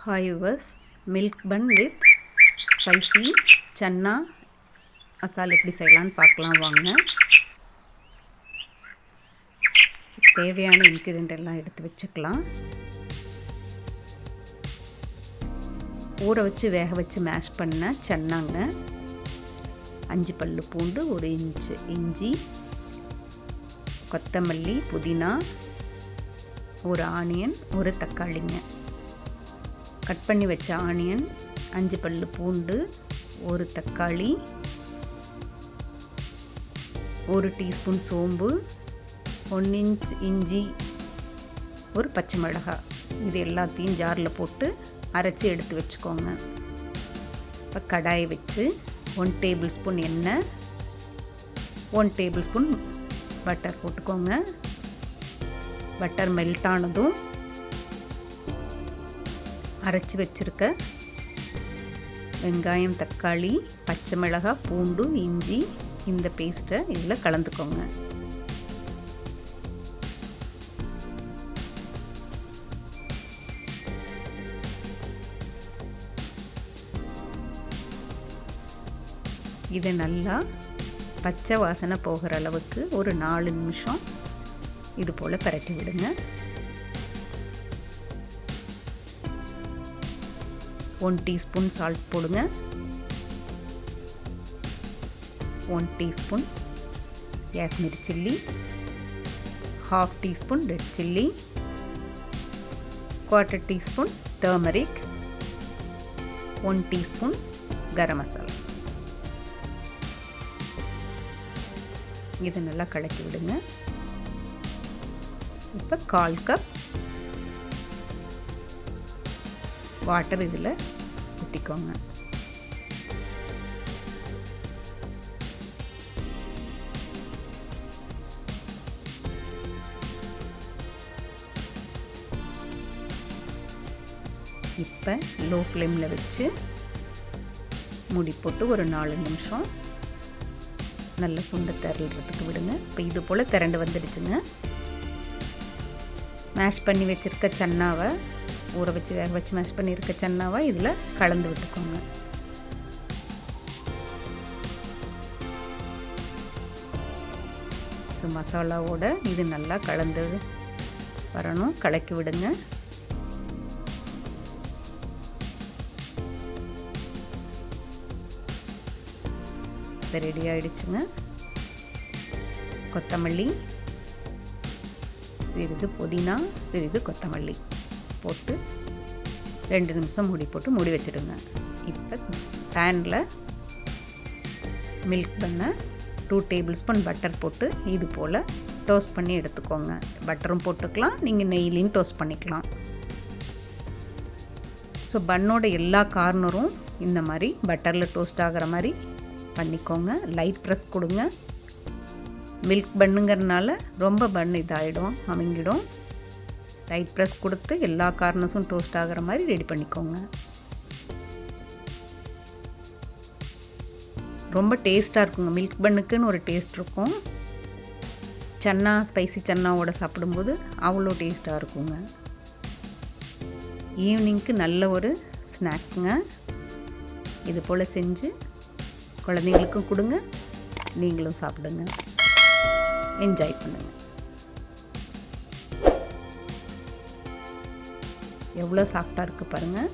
Hi viewers, milk bun with spicy chana masala எப்படி செய்யலான்னு பார்க்கலாம் வாங்க. தேவையான இன்கிரிடியன்ட் எல்லாம் எடுத்து வச்சுக்கலாம். ஊற வச்சு வேக வச்சு மேஷ் பண்ண சன்னாங்க, 5 பல்லு பூண்டு, 1 இன்ச் இஞ்சி, கொத்தமல்லி, புதினா, ஒரு ஆனியன், ஒரு தக்காளிங்க. கட் பண்ணி வச்ச ஆனியன், 5 பல்லு பூண்டு, ஒரு தக்காளி, 1 டீஸ்பூன் சோம்பு, 1 இன்ச் இஞ்சி, ஒரு பச்சை மிளகாய். இது எல்லாத்தையும் ஜாரில் போட்டு அரைச்சி எடுத்து வச்சுக்கோங்க. இப்போ கடாயை வச்சு 1 டேபிள் ஸ்பூன் எண்ணெய், 1 டேபிள் ஸ்பூன் பட்டர் போட்டுக்கோங்க. பட்டர் மெல்ட் ஆனதும் அரைச்சி வச்சுருக்க வெங்காயம், தக்காளி, பச்சை மிளகாய், பூண்டு, இஞ்சி இந்த பேஸ்ட்டை இதில் கலந்துக்கோங்க. இதை நல்லா பச்சை வாசனை போகிற அளவுக்கு ஒரு 4 நிமிஷம் இது போல் பரட்டி விடுங்க. 1 டீஸ்பூன் சால்ட் போடுங்க. 1 teaspoon Kashmiri chilli, 1/2 teaspoon red chilli, 1/4 teaspoon turmeric, 1 teaspoon garam masala. இதை நல்லா கலக்கி விடுங்க. இப்போ 1/4 கப் வாட்டர் இதில் ஊற்றிக்கோங்க. இப்போ லோ ஃப்ளேமில் வச்சு மூடி போட்டு ஒரு 4 நிமிஷம் நல்லா சுண்ட திரளுறதுக்கு விடுங்க. இப்போ இது போல் திரண்டு வந்துடுச்சுங்க. மேஷ் பண்ணி வச்சுருக்க சன்னாவை, ஊற வச்சு வேக வச்சு மேஷ் பண்ணியிருக்க சன்னாவை இதில் கலந்து விட்டுக்கோங்க. ஸோ மசாலாவோட இது நல்லா கலந்து வரணும். கலக்கி விடுங்க. இது ரெடி ஆகிடுச்சுங்க. கொத்தமல்லி, சிறிது புதினா, சிறிது கொத்தமல்லி போட்டு 2 நிமிஷம் மூடி வச்சுடுங்க. இப்போ பேனில் மில்க் பண்ண 2 டேபிள் ஸ்பூன் பட்டர் போட்டு இது போல் டோஸ்ட் பண்ணி எடுத்துக்கோங்க. பட்டரும் போட்டுக்கலாம், நீங்கள் நெய்லையும் டோஸ்ட் பண்ணிக்கலாம். ஸோ பன்னோட எல்லா கார்னரும் இந்த மாதிரி பட்டரில் டோஸ்ட் ஆகிற மாதிரி பண்ணிக்கோங்க. லைட் ப்ரெஸ் கொடுங்க. மில்க் பண்ணுங்கிறதுனால ரொம்ப பன் இதாகிடும், அமுங்கிடும். லைட் ப்ரெஸ் கொடுத்து எல்லா கார்னர்ஸும் டோஸ்ட் ஆகிற மாதிரி ரெடி பண்ணிக்கோங்க. ரொம்ப டேஸ்ட்டாக இருக்குங்க. மில்க் பன்னுக்குன்னு ஒரு டேஸ்ட் இருக்கும். சன்னா, ஸ்பைசி சன்னாவோட சாப்பிடும்போது அவ்வளோ டேஸ்ட்டாக இருக்குங்க. ஈவினிங்க்கு நல்ல ஒரு ஸ்நாக்ஸுங்க. இது போல் செஞ்சு குழந்தைங்களுக்கும் கொடுங்க, நீங்களும் சாப்பிடுங்க, என்ஜாய் பண்ணுங்கள். எவ்வளோ சாஃப்டாக இருக்குது பாருங்கள்.